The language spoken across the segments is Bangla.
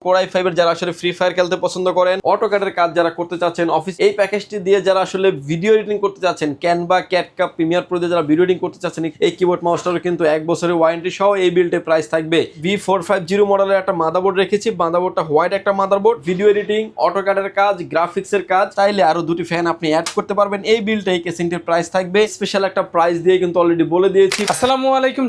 কোরাই 5 এর যারা আসলে ফ্রি ফায়ার খেলতে পছন্দ করেন, অটোক্যাডের কাজ যারা করতে চাচ্ছেন, অফিস এই প্যাকেজটি দিয়ে যারা আসলে ভিডিও এডিটিং করতে চাচ্ছেন, ক্যানভা, ক্যাটকাপ, প্রিমিয়ার প্রো দিয়ে যারা ভিডিও এডিটিং করতে চাচ্ছেন, এই কিবোর্ড মাউসটারও কিন্তু 1 বছরের ওয়ারেন্টি সহ এই বিল্ডের প্রাইস থাকবে। V450 মডেলের একটা মাদারবোর্ড রেখেছি, মাদারবোর্ডটা হোয়াইট একটা মাদারবোর্ড। ভিডিও এডিটিং, অটোক্যাডের কাজ, গ্রাফিক্সের কাজ, চাইলে আরো দুটি ফ্যান আপনি অ্যাড করতে পারবেন। এই বিল্ডে এই কেসিংটির প্রাইস থাকবে স্পেশাল একটা প্রাইস দিয়ে কিন্তু অলরেডি বলে দিয়েছি। আসসালামু আলাইকুম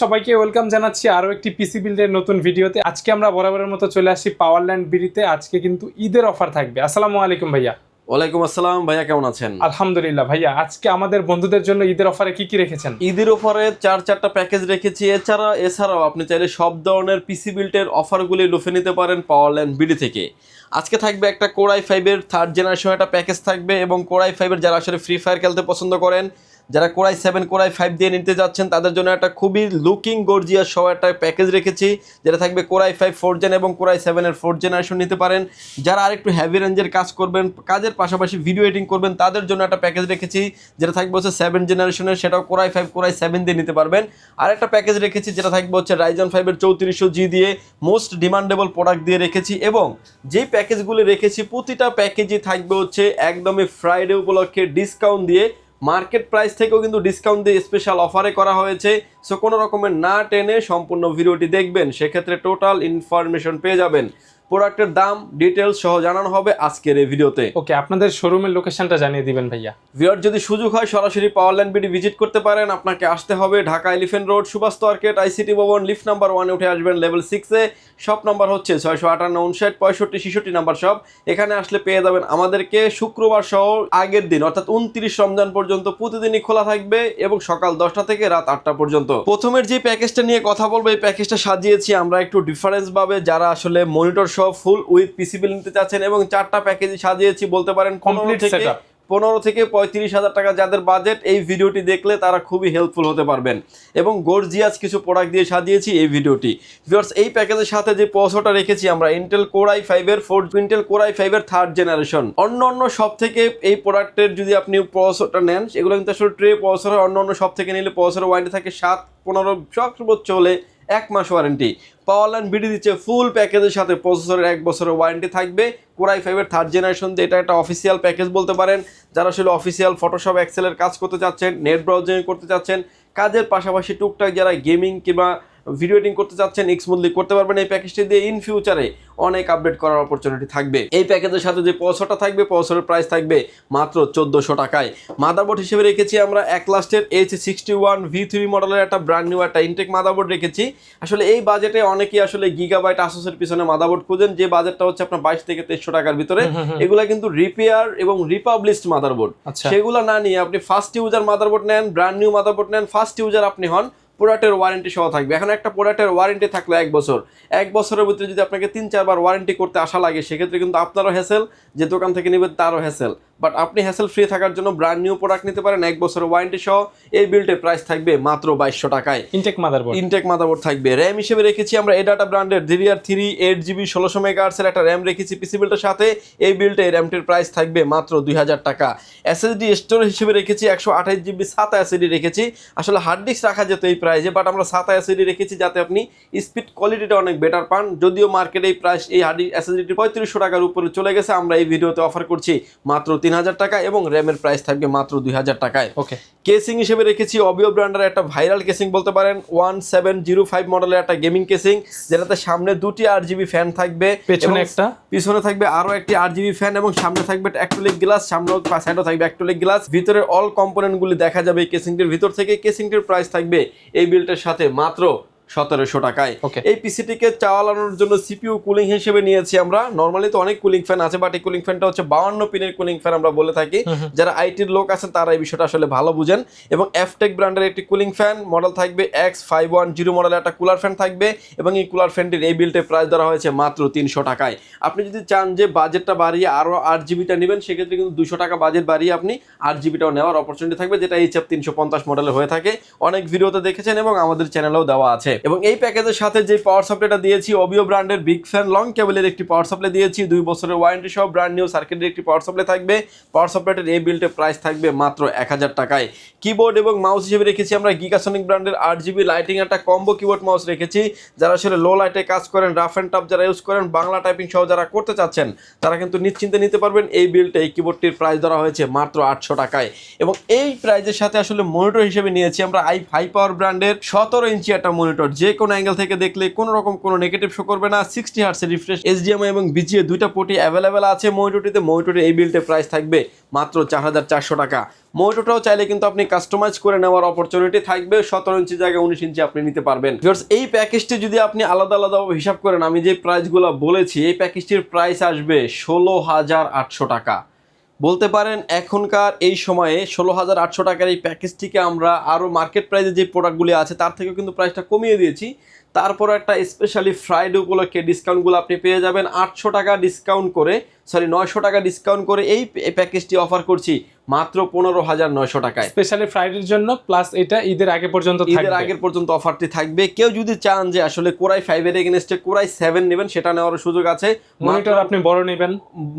সবাইকে ওয়েলকাম জানাচ্ছি আরো একটি পিসি বিল্ডের নতুন ভিডিওতে। আজকে আমরা বরাবরের মতো চলে আসি পাওয়ারল্যান্ড বিডিতে। আজকে কিন্তু ঈদের অফার থাকবে। আসসালামু আলাইকুম ভাইয়া। ওয়ালাইকুম আসসালাম ভাইয়া, কেমন আছেন? আলহামদুলিল্লাহ ভাইয়া। আজকে আমাদের বন্ধুদের জন্য ঈদের অফারে কি রেখেছেন? ঈদের অফারে চারটা প্যাকেজ রেখেছি। এছাড়াও আপনি চাইলে সব ধরনের পিসি বিল্ডের অফারগুলি লুফে নিতে পারেন পাওয়ারল্যান্ড বিডি থেকে। আজকে থাকবে একটা কোরাই 5 এর 3rd জেনারেশন একটা প্যাকেজ থাকবে, এবং কোরাই 5 এর যারা আসলে ফ্রি ফায়ার খেলতে পছন্দ করেন, যারা কোরাই 7 কোরাই 5 দিয়ে নিতে যাচ্ছেন, তাদের জন্য একটা খুবই লুকিং গর্জিয়াস সহ একটা প্যাকেজ রেখেছি, যেটা থাকবে কোরাই 5 4th জেন এবং কোরাই 7 এর 4th জেনারেশন নিতে পারেন। যারা আরেকটু হেভি রেঞ্জের কাজ করবেন, কাজের পাশাপাশি ভিডিও এডিটিং করবেন, তাদের জন্য একটা প্যাকেজ রেখেছি, যেটা থাকবে হচ্ছে 7 জেনারেশনের, সেটাও কোরাই 5 কোরাই 7 দিয়ে নিতে পারবেন। আর একটা প্যাকেজ রেখেছি যেটা থাকবে হচ্ছে রাইজন 5 এর 3400G দিয়ে মোস্ট ডিমান্ডেবল প্রোডাক্ট দিয়ে রেখেছি। এবং যেই প্যাকেজগুলি রেখেছি প্রতিটা প্যাকেজই থাকবে হচ্ছে একদমই ফ্রাইডে উপলক্ষে ডিসকাউন্ট দিয়ে, মার্কেট প্রাইস থেকেও কিন্তু ডিসকাউন্ট দিয়ে স্পেশাল অফারে করা হয়েছে। সো কোনো রকমের না টেনে সম্পূর্ণ ভিডিওটি দেখবেন, সেক্ষেত্রে টোটাল ইনফরমেশন পেয়ে যাবেন। প্রোডাক্টের দাম ডিটেলস সহ জানানো হবে আজকের এই ভিডিওতে। ওকে, আপনাদের শোরুমের লোকেশনটা জানিয়ে দিবেন ভাইয়া। ভিউয়ার, যদি সুযোগ হয় সরাসরি পাওয়ারল্যান্ড বিডি ভিজিট করতে পারেন। আপনাকে আসতে হবে Dhaka Elephant Road, Subhash Market, ICT Bhaban, lift number 1 উঠে আসবেন লেভেল 6 এ। শপ নাম্বার হচ্ছে 658 59 65 66 নাম্বার শপ। এখানে আসলে পেয়ে যাবেন আমাদেরকে। শুক্রবার সহ আগের দিন অর্থাৎ 29 রমজান পর্যন্ত প্রতিদিনই খোলা থাকবে, এবং সকাল 10টা থেকে রাত 8টা পর্যন্ত। প্রথমের যে প্যাকেজটা নিয়ে কথা বলবো, এই প্যাকেজটা সাজিয়েছি আমরা একটু ডিফারেন্স ভাবে, যারা আসলে মনিটর সহ ফুল উইথ পিসি বিল নিতে চাচ্ছেন, এবং 4টা প্যাকেজ সাজিয়েছি বলতে পারেন। 15 থেকে 35,000 টাকা যাদের বাজেট, এই ভিডিওটি দেখলে তারা খুবই হেল্পফুল হতে পারবেন। এবং গর্জিয়াস কিছু প্রোডাক্ট দিয়ে সাজিয়েছি এই ভিডিওটি। ভিউয়ার্স, এই প্যাকেজের সাথে যে প্রসেসরটা রেখেছি আমরা ইন্টেল কোরাই 5 এর 3rd জেনারেশন। অন্য সব থেকে এই প্রোডাক্টের যদি আপনি প্রসেসরটা নেন, এগুলো কিন্তু আসলে ট্রে প্রসেসর, অন্য সব থেকে নিলে প্রসেসর ওয়ারেন্টি থাকে 7-15, সর্বোচ্চ হলে 1 মাস ওয়ারেন্টি। পাওয়ারল্যান্ড বিডি দিচ্ছে ফুল প্যাকেজের সাথে প্রসেসরের 1 বছরের ওয়ারেন্টি থাকবে। কোরাই 5 এর 3rd জেনারেশন দিয়ে এটা একটা অফিসিয়াল প্যাকেজ বলতে পারেন। যারা আসলে অফিসিয়াল ফটোশপ এক্সেলের কাজ করতে চাচ্ছেন, নেট ব্রাউজিং করতে চাচ্ছেন, কাজের পাশাপাশি টুকটাক যারা গেমিং কিংবা ভিডিও এডিটিং করতে চাচ্ছেন, স্মুথলি করতে পারবেন এই প্যাকেজটি দিয়ে। ইন ফিউচারে অনেক আপডেট করার অপরচুনিটি থাকবে। এই প্যাকেজের সাথে যে প্রসেসরটা থাকবে, প্রসেসরের প্রাইস থাকবে মাত্র 1400 টাকায়। মাদারবোর্ড হিসেবে রেখেছি আমরা একলাস্টের H61 V3 মডেলের একটা ব্র্যান্ড নিউ একটা ইনটেক মাদারবোর্ড রেখেছি। আসলে এই বাজেটে অনেকেই আসলে গিগাবাইট আসুসের পিছনে মাদারবোর্ড খুঁজেন, যে বাজেটটা হচ্ছে আপনার 22 থেকে 2300 টাকার ভিতরে। এগুলা কিন্তু রিপেয়ার এবং রিপাবলিশড মাদারবোর্ড। সেগুলো না নিয়ে আপনি ফার্স্ট ইউজার মাদারবোর্ড নেন, ব্র্যান্ড নিউ মাদারবোর্ড নেন, ফার্স্ট ইউজার আপনি হন, প্রোডাক্টের ওয়ারেন্টি সহ থাকবে। এখন একটা প্রোডাক্টের ওয়ারেন্টি থাকলে 1 বছর, 1 বছরের ভিতরে যদি আপনাকে 3-4 বার ওয়ারেন্টি করতে আসা লাগে, সেক্ষেত্রে কিন্তু আপনারও হ্যাসেল, যে দোকান থেকে নেবেন তারও হ্যাসেল। বাট আপনি হ্যাসেল ফ্রি থাকার জন্য ব্র্যান্ড নিউ প্রোডাক্ট নিতে পারেন 1 বছরের ওয়ারেন্টি সহ। এই বিল্ডের প্রাইস থাকবে মাত্র 2200 টাকায়। ইনটেক মাদারবোর্ড থাকবে। র্যাম হিসেবে রেখেছি আমরা এডাটা ব্র্যান্ডের DDR3 8GB 1600 MHz এর একটা র্যাম রেখেছি পিসি বিল্ডের সাথে। এই বিল্ডে র্যামটির প্রাইস থাকবে মাত্র 2000 টাকা। SSD স্টোরেজ হিসেবে রেখেছি 128GB SATA SSD রেখেছি। আসলে হার্ড ডিস্ক রাখা যেত এই প্রাইসে, বাট আমরা SATA SSD রেখেছি যাতে আপনি স্পিড কোয়ালিটিটা অনেক বেটার পান। যদিও মার্কেটে এই প্রাইস এই হার্ড SSD 3500 টাকার উপরে চলে গেছে, আমরা এই ভিডিওতে অফার করছি মাত্র 3000 টাকা, এবং র্যামের প্রাইস থাকবে মাত্র 2000 টাকায়। ওকে, কেসিং হিসেবে রেখেছি অবিও ব্র্যান্ডের একটা ভাইরাল কেসিং বলতে পারেন, 1705 মডেলের একটা গেমিং কেসিং, যেটাতে সামনে 2টি RGB ফ্যান থাকবে, পিছনে থাকবে আরো একটি RGB ফ্যান, এবং সামনে থাকবে অ্যাক্রিলিক গ্লাস, সামনে সাইডে থাকবে অ্যাক্রিলিক গ্লাস। ভিতরে অল কম্পোনেন্ট গুলি দেখা যাবে এই কেসিংটির ভিতর থেকে। কেসিংটির প্রাইস থাকবে এই বিল্ডের সাথে মাত্র 1700 টাকায়। এই পিসিটিকে চালানোর জন্য সিপিইউ কুলিং হিসেবে নিয়েছি আমরা। নরমালি তো অনেক কুলিং ফ্যান আছে, বাট এই কুলিং ফ্যানটা হচ্ছে 52 পিনের কুলিং ফ্যান আমরা বলে থাকি। যারা আইটির লোক আছেন তারা এই বিষয়টা আসলে ভালো বুঝেন। এবং এফটেক ব্র্যান্ডের একটি কুলিং ফ্যান মডেল থাকবে, X510 মডেলের একটা কুলার ফ্যান থাকবে, এবং এই কুলার ফ্যানটির এই বিল্ডের প্রাইস ধরা হয়েছে মাত্র 300 টাকায়। আপনি যদি চান যে বাজেটটা বাড়িয়ে আরো 8GBটা নেবেন, সেক্ষেত্রে কিন্তু 200 টাকা বাজেট বাড়িয়ে আপনি 8GBটাও নেওয়ার অপরচুনিটি থাকবে, যেটা HF 350 মডেলের হয়ে থাকে। অনেক ভিডিওতে দেখেছেন এবং আমাদের চ্যানেলেও দেওয়া আছে। এবং এই প্যাকেজের সাথে যে পাওয়ার সাপ্লাইটা দিয়েছি অবিও ব্র্যান্ডের বিগ ফ্যান লং কেবলের একটি পাওয়ার সাপ্লাই দিয়েছি, 2 বছরের ওয়ারেন্টি সহ ব্র্যান্ড নিউ সার্কিটের একটি পাওয়ার সাপ্লাই থাকবে। পাওয়ার সাপ্লাইটার এই বিল্টের প্রাইস থাকবে মাত্র 1000 টাকায়। কিবোর্ড এবং মাউস হিসেবে রেখেছি আমরা গিগাসনিক ব্র্যান্ডের 8GB লাইটিং একটা কম্বো কিবোর্ড মাউস রেখেছি। যারা আসলে লো লাইটে কাজ করেন, রাফ অ্যান্ড টাফ যারা ইউজ করেন, বাংলা টাইপিং সহ যারা করতে চাচ্ছেন তারা কিন্তু নিশ্চিন্তে নিতে পারবেন। এই বিল্টে এই কিবোর্ডটির প্রাইস ধরা হয়েছে মাত্র 800 টাকায়। এবং এই প্রাইজের সাথে আসলে মনিটর হিসেবে নিয়েছি আমরা হাই পাওয়ার ব্র্যান্ডের 17 ইঞ্চি একটা মনিটর। যে কোনো অ্যাঙ্গেল থেকে দেখলে কোনো রকম কোনো নেগেটিভ শো করবে না। 60 হার্টসের রিফ্রেশ, HDMI এবং BGA দুইটা পোর্টই অ্যাভেলেবেল আছে মনিটরটিতে। মনিটরের এই বিল্টের প্রাইস থাকবে মাত্র 4400 টাকা। মনিটরটাও চাইলে কিন্তু আপনি কাস্টমাইজ করে নেওয়ার অপরচুনিটি থাকবে। 17 ইঞ্চি জায়গায় 19 ইঞ্চি আপনি নিতে পারবেন। এই প্যাকেজটি যদি আপনি আলাদা আলাদাভাবে হিসাব করেন, আমি যে প্রাইসগুলো বলেছি এই প্যাকেজটির প্রাইস আসবে 16,800 টাকা। বলতে পারেন এখনকার এই সময়ে 16,800 টাকার এই প্যাকেজটিকে আমরা আরও মার্কেট প্রাইসে যে প্রোডাক্টগুলি আছে তার থেকেও কিন্তু প্রাইসটা কমিয়ে দিয়েছি। তারপর একটা স্পেশালি ফ্রাইডে উপলক্ষে ডিসকাউন্টগুলো আপনি পেয়ে যাবেন 800 টাকা ডিসকাউন্ট করে, 900 টাকা ডিসকাউন্ট করে এই প্যাকেজটি অফার করছি মাত্র 15,900 টাকায় স্পেশালি ফ্রাইডের জন্য। প্লাস এটা ঈদের আগে পর্যন্ত থাকবে, ঈদের আগের পর্যন্ত অফারটি থাকবে। কেউ যদি চান যে আসলে কোরাই 5 এর এগেইনস্টে কোরাই 7 নেবেন, সেটা নেওয়ার সুযোগ আছে। মনিটর আপনি বড় নেবেন,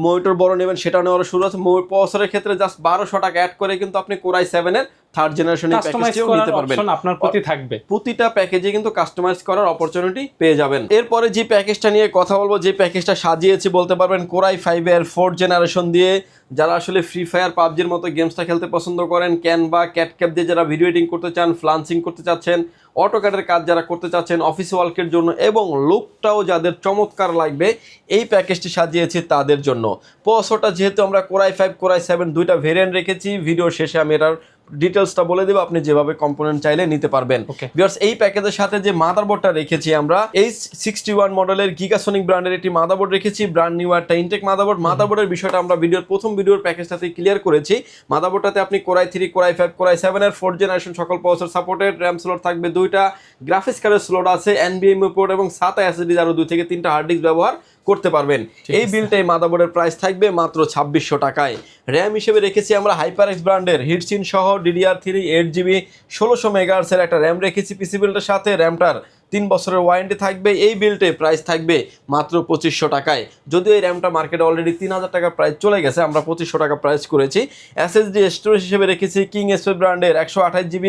মনিটর বড় নেবেন, সেটা নেওয়ার সুযোগ আছে। প্রসেসরের ক্ষেত্রে জাস্ট 1200 টাকা অ্যাড করে কিন্তু আপনি কোরাই 7 এর থার্ড জেনারেশনের প্যাকেজটিও নিতে পারবেন। আপনার প্রতি থাকবে, প্রতিটা প্যাকেজে কিন্তু কাস্টমাইজ করার অপরচুনিটি পেয়ে যাবেন। এরপরে যে প্যাকেজটা নিয়ে কথা বলবো, যে প্যাকেজটা সাজিয়েছি বলতে পারবেন কোরাই 5 এর 4th জেনারেশন দিয়ে। যারা আসলে ফ্রি ফায়ার, পাবজির মতো গেমসটা খেলতে পছন্দ করেন, ক্যানভা, ক্যাটক্যাপ দিয়ে যারা ভিডিও এডিটিং করতে চান, ফ্লান্সিং করতে চাচ্ছেন, অটোক্যাডের কাজ যারা করতে চাচ্ছেন অফিস ওয়ার্কের জন্য, এবং লুকটাও যাদের চমৎকার লাগবে, এই প্যাকেজটি সাজিয়েছি তাদের জন্য। প্রসেসরটা যেহেতু আমরা কোরাই 5, কোরাই 7 দুইটা ভেরিয়েন্ট রেখেছি, ভিডিও শেষে আমি এটার ডিটেলসটা বলে দেবো, আপনি যেভাবে কম্পোনেন্ট চাইলে নিতে পারবেন। ভিউয়ার্স, এই প্যাকেজের সাথে যে মাদারবোর্ডটা রেখেছি আমরা H61 মডেলের গিগাসনিক ব্র্যান্ডের একটি মাদারবোর্ড রেখেছি, ব্র্যান্ড নিউ একটা ইনটেক মাদারবোর্ড। মাদারবোর্ডের বিষয়টা আমরা প্রথম ভিডিওর প্যাকেজটাতে ক্লিয়ার করেছি। মাদারবোর্ডটাতে আপনি কোরাই 3, কোরাই 5, কোরাই 7 এর 4th জেনারেশন সকল প্রসেসর সাপোর্টেড। র্যাম স্লট থাকবে 2টা, গ্রাফিক্স কার্ডের স্লট আছে, NVMe পোর্ট এবং 7 SSD আরো 2 থেকে 3টা হার্ড ডিস্ক ব্যবহার করতে পারবেন। এই বিলটা এই মাদারবোর্ডের প্রাইস থাকবে মাত্র 2600 টাকায়। র্যাম হিসেবে রেখেছি আমরা HyperX ব্র্যান্ডের হিটসিন সহ DDR3 8GB 1600 MHz এর একটা র্যাম রেখেছি পিসি বিল্ডের সাথে। র্যামটার 3 বছরের ওয়ারেন্টি থাকবে। এই বিল্টে প্রাইস থাকবে মাত্র 2500 টাকায়। যদিও এই র্যামটা মার্কেটে অলরেডি 3000 টাকা প্রাইস চলে গেছে, আমরা 2500 টাকা প্রাইস করেছি। SSD স্টোরেজ হিসেবে রেখেছি কিং এসপি ব্র্যান্ডের 128GB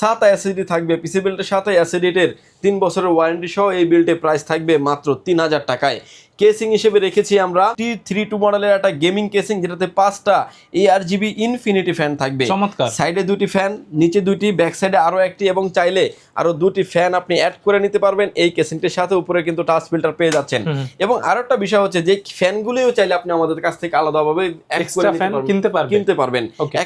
7 SSD থাকবে পিসি বিল্ডের সাথে। SSD-র 3 বছরের ওয়ারেন্টি সহ এই বিল্টে প্রাইস থাকবে মাত্র 3000 টাকায়। কেসিং হিসেবে রেখেছি আমরা T32 মডেলের একটা গেমিং কেসিং, যেটাতে 5টা ARGB ইনফিনিটি ফ্যান থাকবে। সাইডে 2টি ফ্যান, নিচে 2টি, ব্যাক সাইডে আরো একটি, এবং চাইলে আরো 2টি ফ্যান আপনি অ্যাড করে নিতে পারবেন এই কেসিংটির সাথে। উপরে কিন্তু টাচ ফিল্টার পেয়ে যাচ্ছেন। এবং আরো একটা বিষয় হচ্ছে যে ফ্যানগুলিও চাইলে আপনি আমাদের কাছ থেকে আলাদাভাবে কিনতে পারবেন।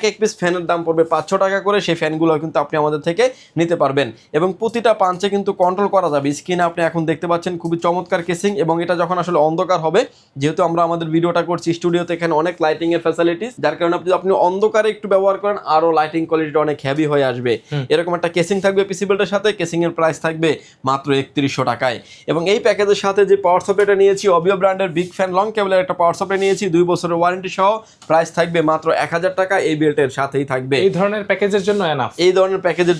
এক পিস ফ্যানের দাম পড়বে 500 টাকা করে। সেই ফ্যানগুলো কিন্তু আপনি আমাদের থেকে নিতে পারবেন। এবং প্রতিটা পাঞ্চে কিন্তু কন্ট্রোল করা যাবে। স্ক্রিনে আপনি এখন দেখতে পাচ্ছেন খুবই চমৎকার কেসিং। এবং এটা যখন আসলে অন্ধকার হবে, যেহেতু আমরা আমাদের ভিডিওটা করছি স্টুডিওতে, এখানে অনেক লাইটিং এর ফ্যাসিলিটিস, যার কারণে আপনি অন্ধকারে একটু ব্যবহার করেন আরো লাইটিং কোয়ালিটিটা অনেক হেভি হয়ে আসবে। এরকম একটা কেসিং থাকবে পিসি বিল্ডের সাথে। কেসিং এর প্রাইস থাকবে মাত্র 3100 টাকায়। এবং এই প্যাকেজের সাথে যে পাওয়ার সাপ্লাইটা নিয়েছি অবিও ব্র্যান্ডের বিগ ফ্যান লং কেবলের একটা পাওয়ার সাপ্লাই নিয়েছি, 2 বছরের ওয়ারেন্টি সহ। প্রাইস থাকবে মাত্র 1000 টাকা। এই বিল্টের সাথেই থাকবে। এই ধরনের প্যাকেজের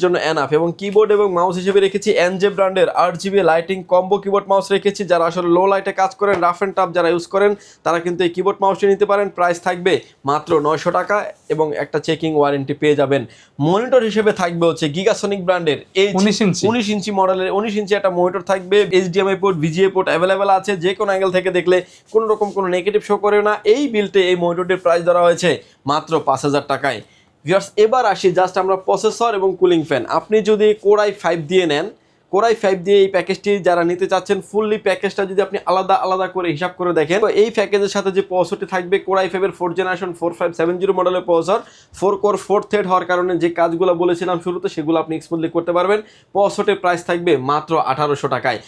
জন্য এনাফ। এবং কিবোর্ড এবং মাউস হিসেবে রেখেছি NJ ব্র্যান্ডের 8GB lighting combo keyboard mouse রেখেছি। যারা আসলে লো লাইটে কাজ করেন, রাফ এন্ড টাফ যারা ইউজ করেন, তারা কিন্তু এই কিবোর্ড মাউসটি নিতে পারেন। প্রাইস থাকবে মাত্র 900 টাকা এবং একটা চেকিং ওয়ারেন্টি পেয়ে যাবেন। মনিটর হিসেবে থাকবে হচ্ছে গিগাসনিক ব্র্যান্ডের 19 ইঞ্চি মডেলের 19 ইঞ্চি একটা মনিটর থাকবে। HDMI port, VGA port available আছে। যে কোনো অ্যাঙ্গেল থেকে দেখলে কোনো রকম কোনো নেগেটিভ শো করে না। এই বিলটে এই মনিটরটির প্রাইস ধরা হয়েছে মাত্র 5000 টাকায়। ভিউয়ার্স, এবার আসি জাস্ট আমরা প্রসেসর এবং কুলিং ফ্যান। আপনি যদি কোরাই 5 দিয়ে নেন, কোরাই 5 দিয়ে এই প্যাকেজটি যারা নিতে চাচ্ছেন, ফুললি প্যাকেজটা যদি আপনি আলাদা আলাদা করে হিসাব করে দেখেন, তো এই প্যাকেজের সাথে যে প্রসেসরটি থাকবে কোরাই 5 এর 4th জেনারেশন 4570 মডেলের প্রসেসর, 4 কোর 4 থ্রেড হওয়ার কারণে যে কাজগুলো বলেছিলাম শুরুতে, সেগুলো আপনি স্মুথলি করতে পারবেন। প্রসেসরের প্রাইস থাকবে মাত্র 1800 টাকায়।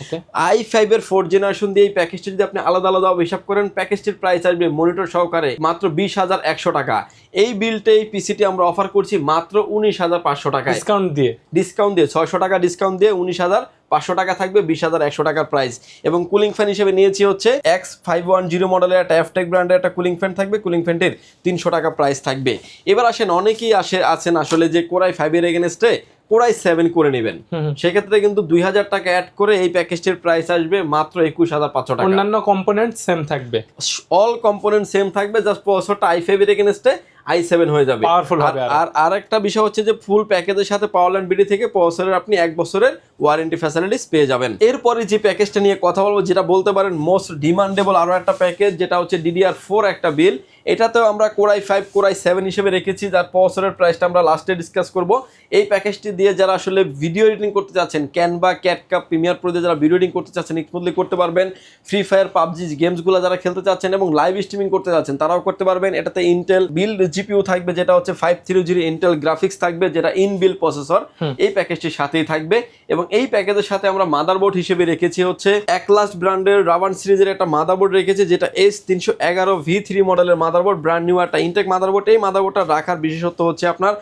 i5 এর 4th জেনারেশন দিয়ে এই প্যাকেজটি যদি আপনি আলাদা আলাদা হিসাব করেন, প্যাকেজটির প্রাইস আসবে মনিটর সহকারে মাত্র 20100 টাকা। এই বিলটে এই পিসিটি আমরা অফার করছি মাত্র 19500 টাকায়, ডিসকাউন্ট দিয়ে 600 টাকা ডিসকাউন্ট দিয়ে 19500 টাকা থাকবে, 20100 টাকার প্রাইস। এবং কুলিং ফ্যান হিসেবে নিয়েছি হচ্ছে X510 মডেলের একটা এফটেক ব্র্যান্ডের একটা কুলিং ফ্যান থাকবে। কুলিং ফ্যানটির 300 টাকা প্রাইস থাকবে। এবার আসেন, অনেকেই আছেন আসলে যে কোরাই 5 এর এগেনস্টে কোরাই 7 করে নেবেন, সেক্ষেত্রে কিন্তু 2000 টাকা অ্যাড করে এই প্যাকেজটির প্রাইস আসবে মাত্র 21500 টাকা। অন্যান্য কম্পোনেন্ট সেম থাকবে, অল কম্পোনেন্ট সেম থাকবে, জাস্ট প্রসেসরটা i5 এর এগেইনস্টে i7 হয়ে যাবে, পাওয়ারফুল হবে। আর আরেকটা বিষয় হচ্ছে যে ফুল প্যাকেজের সাথে পাওয়ারল্যান্ড বিডি থেকে প্রসেসরের আপনি 1 বছরের ওয়ারেন্টি ফ্যাসিলিটিস পেয়ে যাবেন। এরপরে যে প্যাকেজটা নিয়ে কথা বলবো, যেটা বলতে পারেন মোস্ট ডিমান্ডেবল আরো একটা প্যাকেজ, যেটা হচ্ছে DDR4 একটা বিল। এটাতেও আমরা কোরাই 5 কোরাই 7 হিসেবে রেখেছি, যার প্রসেসরের প্রাইসটা আমরা লাস্টে ডিসকাস করব। এই প্যাকেজটি দিয়ে যারা আসলে ভিডিও এডিটিং করতে চাচ্ছেন, ক্যানভা, ক্যাটকাপ, প্রিমিয়ার প্রো দিয়ে যারা ভিডিও এডিটিং করতে চাচ্ছেন স্মুথলি করতে পারবেন, ফ্রি ফায়ার, পাবজি গেমসগুলো যারা খেলতে চাচ্ছেন এবং লাইভ স্ট্রিমিং করতে চাচ্ছেন তারাও করতে পারবেন। এটাতে ইন্টেল বিল্ড জিপিইউ থাকবে, যেটা হচ্ছে 530 ইন্টেল গ্রাফিক্স থাকবে, যেটা ইনবিল প্রসেসর এই প্যাকেজটির সাথেই থাকবে। এবং এই প্যাকেজের সাথে আমরা মাদারবোর্ড হিসেবে রেখেছি হচ্ছে একলাস্ট ব্র্যান্ডের রাবান সিরিজের একটা মাদারবোর্ড রেখেছি, যেটা S311V3 মডেলের মাদারবোর্ড, ব্র্যান্ড নিউ একটা ইনটেক মাদারবোর্ড। এই মাদারবোর্ডটা রাখার বিশেষত্ব হচ্ছে আপনার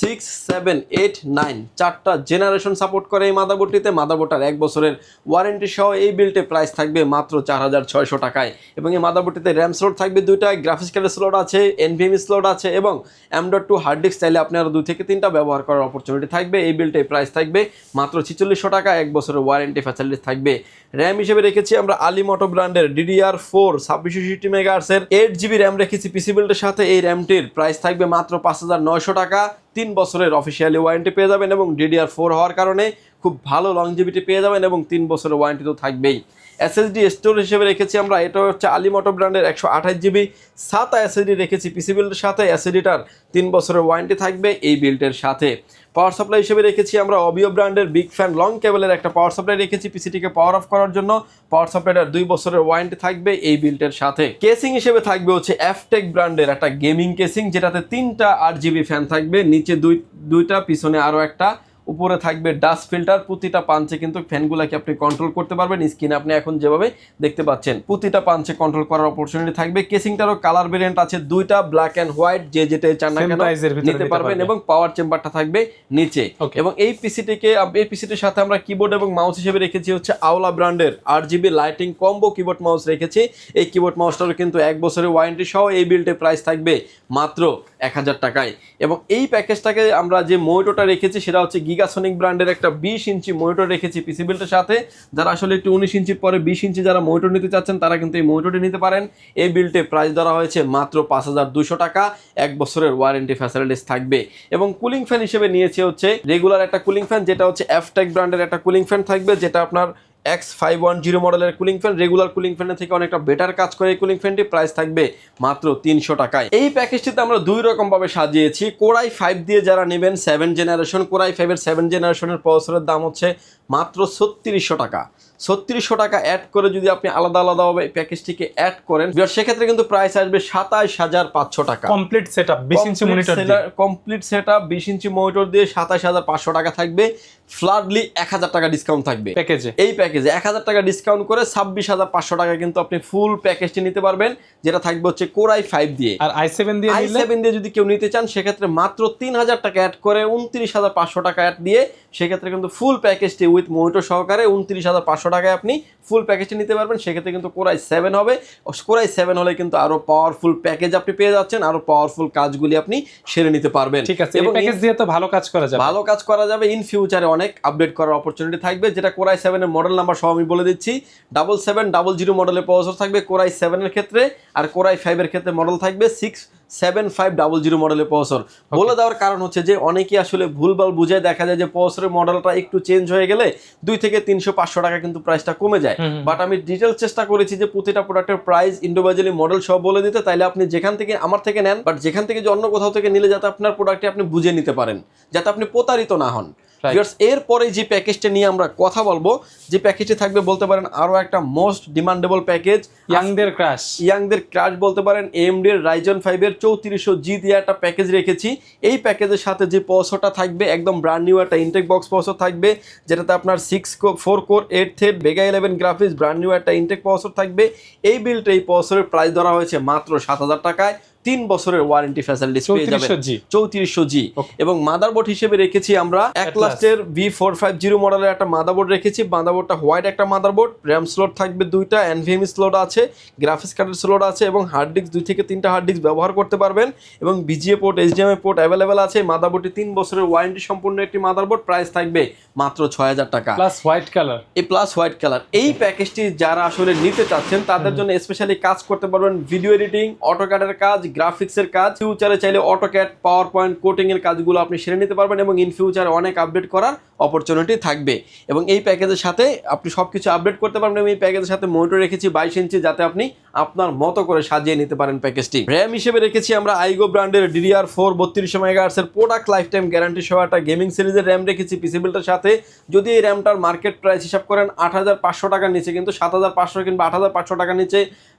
6, 7, 8, 9 চারটা জেনারেশন সাপোর্ট করে এই মাদারবোর্ডটিতে। মাদারবোর্ডটার 1 বছরের ওয়ারেন্টি সহ এই বিল্ডে প্রাইস থাকবে মাত্র 4600 টাকায়। এবং এই মাদারবোর্ডটিতে র্যাম স্লট থাকবে 2টা, গ্রাফিক্স কার্ডের স্লট আছে, NVMe স্লট আছে এবং M.2 হার্ড ডিস্ক চাইলে আপনি আরও 2 থেকে 3টা ব্যবহার করার অপরচুনিটি থাকবে। এই বিল্ডে প্রাইস থাকবে মাত্র 4600 টাকা, 1 বছরের ওয়ারেন্টি ফ্যাসিলিটি থাকবে। র্যাম হিসেবে রেখেছি আমরা আলিমোটো ব্র্যান্ডের DDR4 2660 মেগাহার্টজের 8GB র্যাম রেখেছি পিসি বিল্ডের সাথে। এই র্যামটির প্রাইস থাকবে মাত্র 5900 টাকা, 3 বছরের অফিসিয়ালি ওয়ারেন্টি পেয়ে যাবেন এবং DDR4 হওয়ার কারণে খুব ভালো লংজিভিটি পেয়ে যাবেন এবং 3 বছরের ওয়ারেন্টি তো থাকবেই। SSD স্টোর হিসেবে রেখেছি আমরা, এটা হচ্ছে আলিমোটো ব্র্যান্ডের 128GB SATA SSD রেখেছি পিসি বিল্ডের সাথে। SSDটার 3 বছরের ওয়ারেন্টি থাকবে এই বিল্ডের সাথে। পাওয়ার সাপ্লাই হিসেবে রেখেছি আমরা অবিও ব্র্যান্ডের বিগ ফ্যান লং কেবলের একটা পাওয়ার সাপ্লাই রেখেছি পিসিটিকে পাওয়ার অফ করার জন্য। পাওয়ার সাপ্লাইটার 2 বছরের ওয়ারেন্টি থাকবে এই বিল্ডের সাথে। কেসিং হিসেবে থাকবে হচ্ছে এফটেক ব্র্যান্ডের একটা গেমিং কেসিং, যেটাতে 3টা 8GB ফ্যান থাকবে, নিচে দুইটা, পিছনে আরও একটা, উপরে থাকবে ডাস্ট ফিল্টার। প্রতিটা পাঞ্চে কিন্তু ফ্যানগুলোকে আপনি কন্ট্রোল করতে পারবেন, স্ক্রিনে আপনি এখন যেভাবে দেখতে পাচ্ছেন প্রতিটা পাঞ্চে কন্ট্রোল করার অপরচুনিটি থাকবে। কেসিংটারও কালার ভেরিয়েন্ট আছে 2টা, ব্ল্যাক অ্যান্ড হোয়াইট, যে যেটাই চান না কেন নিতে পারবেন এবং পাওয়ার চেম্বারটা থাকবে নিচে। এবং এই পিসিটির সাথে আমরা কিবোর্ড এবং মাউস হিসেবে রেখেছি হচ্ছে আওলা ব্র্যান্ডের 8GB lighting combo keyboard mouse রেখেছি। এই কিবোর্ড মাউসটারও কিন্তু 1 বছরের ওয়ারেন্টি সহ এই বিল্ডে প্রাইস থাকবে মাত্র 1000 টাকায়। এবং এই প্যাকেজটাকে আমরা যে মনিটরটা রেখেছি সেটা হচ্ছে গিগাসনিক ব্র্যান্ডের একটা 20 ইঞ্চি মনিটর রেখেছি পিসি বিল্ডের সাথে। যারা আসলে একটু 19 ইঞ্চির পরে 20 ইঞ্চি যারা মনিটর নিতে চাচ্ছেন তারা কিন্তু এই মনিটরটি নিতে পারেন। এই বিল্ডে প্রাইস ধরা হয়েছে মাত্র 5200 টাকা, 1 বছরের ওয়ারেন্টি ফ্যাসিলিটিস থাকবে। এবং কুলিং ফ্যান হিসেবে নিয়েছে হচ্ছে রেগুলার একটা কুলিং ফ্যান, যেটা হচ্ছে এফটেক ব্র্যান্ডের একটা কুলিং ফ্যান থাকবে, যেটা আপনার X510 মডেলের কুলিং ফ্যান। রেগুলার কুলিং ফ্যানের থেকে অনেকটা বেটার কাজ করে এই কুলিং ফ্যানটি, প্রাইস থাকবে মাত্র 300 টাকায়। এই প্যাকেজটিতে আমরা 2 রকম ভাবে সাজিয়েছি। কোরাই 5 দিয়ে যারা নেবেন 7 জেনারেশন, কোরাই 5 এর 7 জেনারেশনের প্রসেসরের দাম হচ্ছে মাত্র 3600 টাকা। 3600 টাকা অ্যাড করে যদি আপনি আলাদা আলাদাভাবে এই প্যাকেজটিকে অ্যাড করেন, সেক্ষেত্রে কিন্তু প্রাইস আসবে 27500 টাকা। কমপ্লিট সেটআপ 20 ইঞ্চি মনিটর দিয়ে, কমপ্লিট সেটআপ 20 ইঞ্চি মনিটর দিয়ে 27500 টাকা থাকবে। ফ্ল্যাটলি 1000 টাকা ডিসকাউন্ট থাকবে প্যাকেজে। এই প্যাকেজে 1000 টাকা ডিসকাউন্ট করে 26500 টাকা কিন্তু আপনি ফুল প্যাকেজটি নিতে পারবেন, যেটা থাকবে হচ্ছে কোরাই 5 দিয়ে। আর i7 দিয়ে যদি কেউ নিতে চান সেক্ষেত্রে মাত্র 3000 টাকা অ্যাড করে 29500 টাকা অ্যাড দিয়ে সেক্ষেত্রে কিন্তু ফুল প্যাকেজটি উইথ মনিটর সহকারে 29500 টাকায় আপনি ফুল প্যাকেজটি নিতে পারবেন। সেক্ষেত্রে কিন্তু কোরাই 7 হবে। কোরাই 7 হলে কিন্তু আরো পাওয়ারফুল প্যাকেজ আপনি পেয়ে যাচ্ছেন, আরো পাওয়ারফুল কাজগুলি আপনি সেরে নিতে পারবেন। ঠিক আছে, এই প্যাকেজ দিয়ে তো ভালো কাজ করা যাবে, ভালো কাজ করা যাবে। ইন ফিউচারে অনেক আপডেট করার অপরচুনিটি থাকবে, যেটা কোরাই 7 এর মডেল নাম্বার সহ আমি বলে দিচ্ছি। 7700 মডেলের প্রসেসর থাকবে কোরাই 7 এর ক্ষেত্রে, আর কোরাই 5 এর ক্ষেত্রে মডেল থাকবে 67500 মডেলের প্রসেসর। বলে দেওয়ার কারণ হচ্ছে যে অনেকেই আসলে ভুলভাল বুঝে, দেখা যায় যে প্রসেসরের মডেলটা একটু চেঞ্জ হয়ে গেলে 2 থেকে 300-500 টাকা কিন্তু প্রাইসটা কমে যায়। বাট আমি ডিটেল চেষ্টা করেছি যে প্রতিটা প্রোডাক্টের প্রাইস ইন্ডিভিজুয়ালি মডেল সব বলে দিতে, তাইলে আপনি যেখান থেকে আমার থেকে নেন, বাট যেখান থেকে যে অন্য কোথাও থেকে নিলে যাতে আপনার প্রোডাক্টটি আপনি বুঝে নিতে পারেন, যাতে আপনি প্রতারিত না হন। এরপরে যে প্যাকেজটা নিয়ে আমরা কথা বলবো, যে প্যাকেজটি থাকবে বলতে পারেন আরো একটা মোস্ট ডিমান্ডেবল প্যাকেজ, ইয়াংদের ক্রাশ বলতে পারেন। AMD এর Ryzen 5 এর 3400G দিয়ে একটা প্যাকেজ রেখেছি। এই প্যাকেজের সাথে যে প্রসেসরটা থাকবে একদম ব্র্যান্ড নিউ একটা ইনটেক বক্স প্রসেসর থাকবে, যেটাতে আপনার 4 core 8 thread Vega 11 graphics brand new একটা ইনটেক প্রসেসর থাকবে। এই বিল্ডে এই প্রসেসরের প্রাইস ধরা হয়েছে মাত্র 7000 টাকায়। 3 বছরের ওয়ারেন্টি ফ্যাসিলিটিস পেয়ে যাবেন 3400G এবং মাদারবোর্ড হিসেবে রেখেছি আমরা অ্যাটলাস্টের V450 মডেলের একটা মাদারবোর্ড রেখেছি। মাদারবোর্ডটা হোয়াইট একটা মাদারবোর্ড, র্যাম স্লট থাকবে 2টা, NVMe স্লট আছে, গ্রাফিক্স কার্ডের স্লট আছে এবং হার্ড ডিস্ক 2 থেকে 3টা হার্ড ডিস্ক ব্যবহার করতে পারবেন এবং VGA port, HDMI port available আছে। মাদারবোর্ডটি 3 বছরের ওয়ারেন্টি সম্পূর্ণ একটি মাদারবোর্ড, প্রাইস থাকবে মাত্র 6000 টাকা প্লাস হোয়াইট কালার। এই প্যাকেজটি যারা আসলে নিতে চাচ্ছেন তাদের জন্য স্পেশালি কাজ করতে পারবেন, ভিডিও এডিটিং, অটোক্যাডের কাজ, গ্রাফিক্সের কাজ। ফিউচারে চাইলে অটোক্যাড, পাওয়ার পয়েন্ট, কোডিং এর কাজগুলো আপনি সেরে নিতে পারবেন এবং ইন ফিউচারে অনেক আপডেট করার অপরচুনিটি থাকবে এবং এই প্যাকেজের সাথে আপনি সবকিছু আপডেট করতে পারবেন এবং এই প্যাকেজের সাথে মনিটর রেখেছি 22 ইঞ্চি, যাতে আপনি আপনার মতো করে সাজিয়ে নিতে পারেন প্যাকেজটি। র্যাম হিসেবে রেখেছি আমরা আইগো ব্র্যান্ডের DDR4 32 মেগাহার্টজ এর প্রোডাক্ট লাইফ টাইম গ্যারান্টি সহ একটা গেমিং সিরিজের র্যাম রেখেছি পিসি বিল্ডের সাথে। যদি এই র্যামটার মার্কেট প্রাইস হিসাব করেন 8500 টাকার নিচে, কিন্তু 7500 কিংবা 8500 টাকার নিচে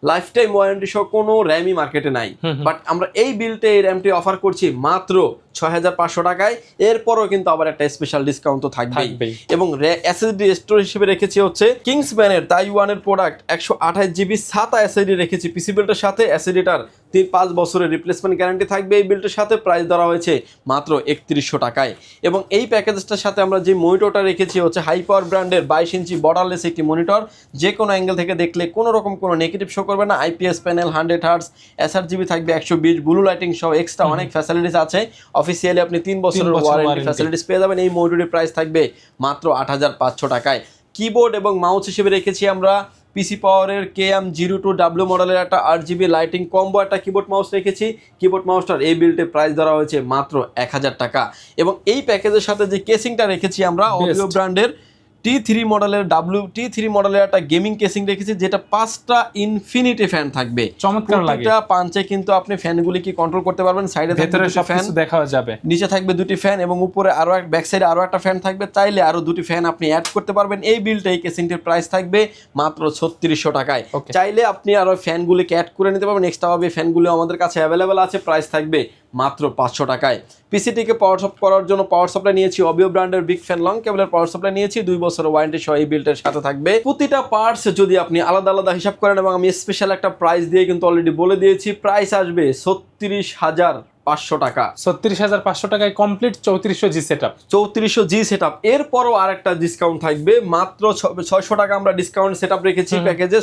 লাইফ টাইম ওয়ারেন্টি সহ কোনো র্যামই মার্কেটে নাই। বাট আমরা এই বিল্ডে এই র্যামটি অফার করছি মাত্র 6500 টাকায়। এরপরও কিন্তু আবার একটা স্পেশাল ডিসকাউন্ট তো থাকবেই এবং এসএসডি স্টোর হিসেবে রেখেছি হচ্ছে কিংসম্যানের তাইওয়ানের প্রোডাক্ট 128GB SATA এসএসডি রেখেছি পিসি বিল্ডের সাথে। এসএসডিটার 5 বছরের রিপ্লেসমেন্ট গ্যারান্টি থাকবে এই বিল্ডের সাথে। প্রাইস ধরা হয়েছে মাত্র 3100 টাকায় এবং এই প্যাকেজটার সাথে আমরা যে মনিটরটা রেখেছি হচ্ছে হাই পাওয়ার ব্র্যান্ডের 22 ইঞ্চি বর্ডারলেস একটি মনিটর। যে কোনো অ্যাঙ্গেল থেকে দেখলে কোনো রকম কোনো নেগেটিভ শো করবে না। IPS প্যানেল, 100 হার্টজ, sRGB থাকবে 120, ব্লু লাইটিং সহ এক্সট্রা অনেক ফ্যাসিলিটিস আছে। অফিসিয়ালি আপনি 3 বছরের ওয়ারেন্টি ফ্যাসিলিটিস পেয়ে যাবেন। এই মনিটরের প্রাইস থাকবে মাত্র 8500 টাকায়। কিবোর্ড এবং মাউস হিসেবে রেখেছি আমরা পিসি পাওয়ারের KM02W মডেলের একটা RGB লাইটিং কম্বো একটা কিবোর্ড মাউস রেখেছি। কিবোর্ড মাউসটার এই বিল্ডে প্রাইস ধরা হয়েছে মাত্র 1000 টাকা এবং এই প্যাকেজের সাথে যে কেসিংটা রেখেছি আমরা অডিও ব্র্যান্ডের T3 মডেলের একটা গেমিং কেসিং রেখেছি, যেটা 5টা ইনফিনিটি ফ্যান থাকবে। চমৎকার লাগে। প্রতিটা পাঞ্চে কিন্তু আপনি ফ্যানগুলি কি কন্ট্রোল করতে পারবেন। সাইডে ভেতরে সব কিছু দেখা যাবে, নিচে থাকবে 2টি ফ্যান এবং উপরে আরো এক ব্যাক সাইডে আরো একটা ফ্যান থাকবে। চাইলে আরো 2টি ফ্যান আপনি অ্যাড করতে পারবেন। এই বিলটা এই কেসিংটির প্রাইস থাকবে মাত্র 3600 টাকায়। চাইলে আপনি আরো ফ্যানগুলিকে অ্যাড করে নিতে পারবেন। এক্সট্রা ভাবে ফ্যানগুলো আমাদের কাছে অ্যাভেলেবেল আছে, প্রাইস থাকবে মাত্র 500 টাকায়। পিসিটিকে পাওয়ার সাপ করার জন্য পাওয়ার সাপ্লাই নিয়েছি অবিও ব্র্যান্ডের বিগ ফ্যান লং কেবলের পাওয়ার সাপ্লাই নিয়েছি। 2 বছরের ওয়ারেন্টি সহ এই বিল্ডের সাথে থাকবে। প্রতিটা পার্টস যদি আপনি আলাদা আলাদা হিসাব করেন এবং আমি স্পেশাল একটা প্রাইস দিয়ে কিন্তু অলরেডি বলে দিয়েছি, প্রাইস আসবে 36500 টাকা। 36500 টাকায় complete 3400G setup. 3400G setup. এরপরও আরেকটা ডিসকাউন্ট থাকবে, মাত্র 600 টাকা আমরা ডিসকাউন্ট সেটআপ রেখেছি প্যাকেজে।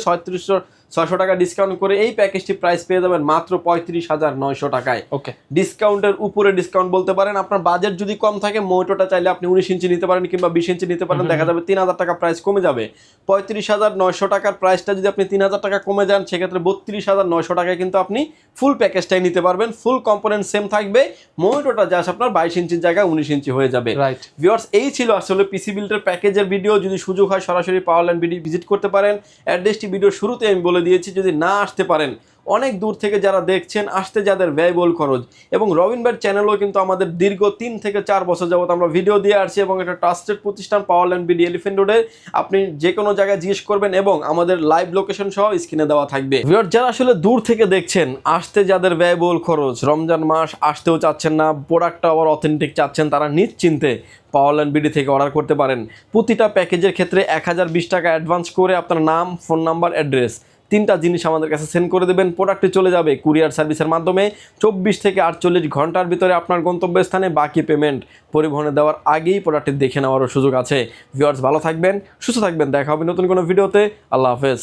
600 টাকা ডিসকাউন্ট করে এই প্যাকেজটি প্রাইস পেয়ে যাবেন মাত্র 35900 টাকায়। ওকে, ডিসকাউন্টের উপরে ডিসকাউন্ট বলতে পারেন। আপনার বাজেট যদি কম থাকে মনিটরটা চাইলে আপনি 19 ইঞ্চি নিতে পারেন কিংবা 20 ইঞ্চি নিতে পারেন, দেখা যাবে 3000 টাকা প্রাইস কমে যাবে। 35900 টাকার প্রাইসটা যদি আপনি 3000 টাকা কমে যান, সেক্ষেত্রে 32900 টাকায় কিন্তু আপনি ফুল প্যাকেজটাই নিতে পারবেন। ফুল কম্পোনেন্ট সেম থাকবে, মনিটরটা জাস্ট আপনার 22 ইঞ্চির জায়গায় 19 ইঞ্চি হয়ে যাবে। রাইট ভিউয়ার্স, এই ছিল আসলে পিসি বিল্ডের প্যাকেজের ভিডিও। যদি সুযোগ হয় সরাসরি পাওয়ারল্যান্ড বিডি ভিজিট করতে পারেন। অ্যাড্রেসটি ভিডিও শুরুতে আমি বলে দিয়েছি। যদি না আসতে পারেন, অনেক দূর থেকে যারা দেখছেন, আসতে যাদের ব্যয়বহুল খরচ, এবং রবিন ভাইয়ের চ্যানেলও কিন্তু আমাদের দীর্ঘ 3 থেকে 4 বছর যাবত আমরা ভিডিও দিয়ে আসছি এবং এটা ট্রাস্টেড প্রতিষ্ঠান পাওয়ারল্যান্ড বিডি এলিফ্যান্ট রোডে। আপনি যে কোনো জায়গায় জিজ্ঞেস করবেন এবং আমাদের লাইভ লোকেশন সহ স্ক্রিনে দেওয়া থাকবে। ভিউয়ার্স, যারা আসলে দূর থেকে দেখছেন, আসতে যাদের ব্যয়বহুল খরচ, রমজান মাস আসতেও চাচ্ছেন না, প্রোডাক্টটা আবার অথেন্টিক চাচ্ছেন, তারা নিশ্চিন্তে পাওয়ারল্যান্ড বিডি থেকে অর্ডার করতে পারেন। প্রতিটা প্যাকেজের ক্ষেত্রে 1020 টাকা অ্যাডভান্স করে আপনার নাম, ফোন নাম্বার, অ্যাড্রেস 3টা জিনিস আমাদের কাছে সেন্ড করে দেবেন। প্রোডাক্টটি চলে যাবে কুরিয়ার সার্ভিসের মাধ্যমে 24 থেকে 48 ঘন্টার ভিতরে আপনার গন্তব্যস্থানে। বাকি পেমেন্ট পরিবহনে দেওয়ার আগেই প্রোডাক্টটি দেখে নেওয়ারও সুযোগ আছে। ভিউয়ার্স, ভালো থাকবেন, সুস্থ থাকবেন, দেখা হবে নতুন কোনো ভিডিওতে। আল্লাহ হাফেজ।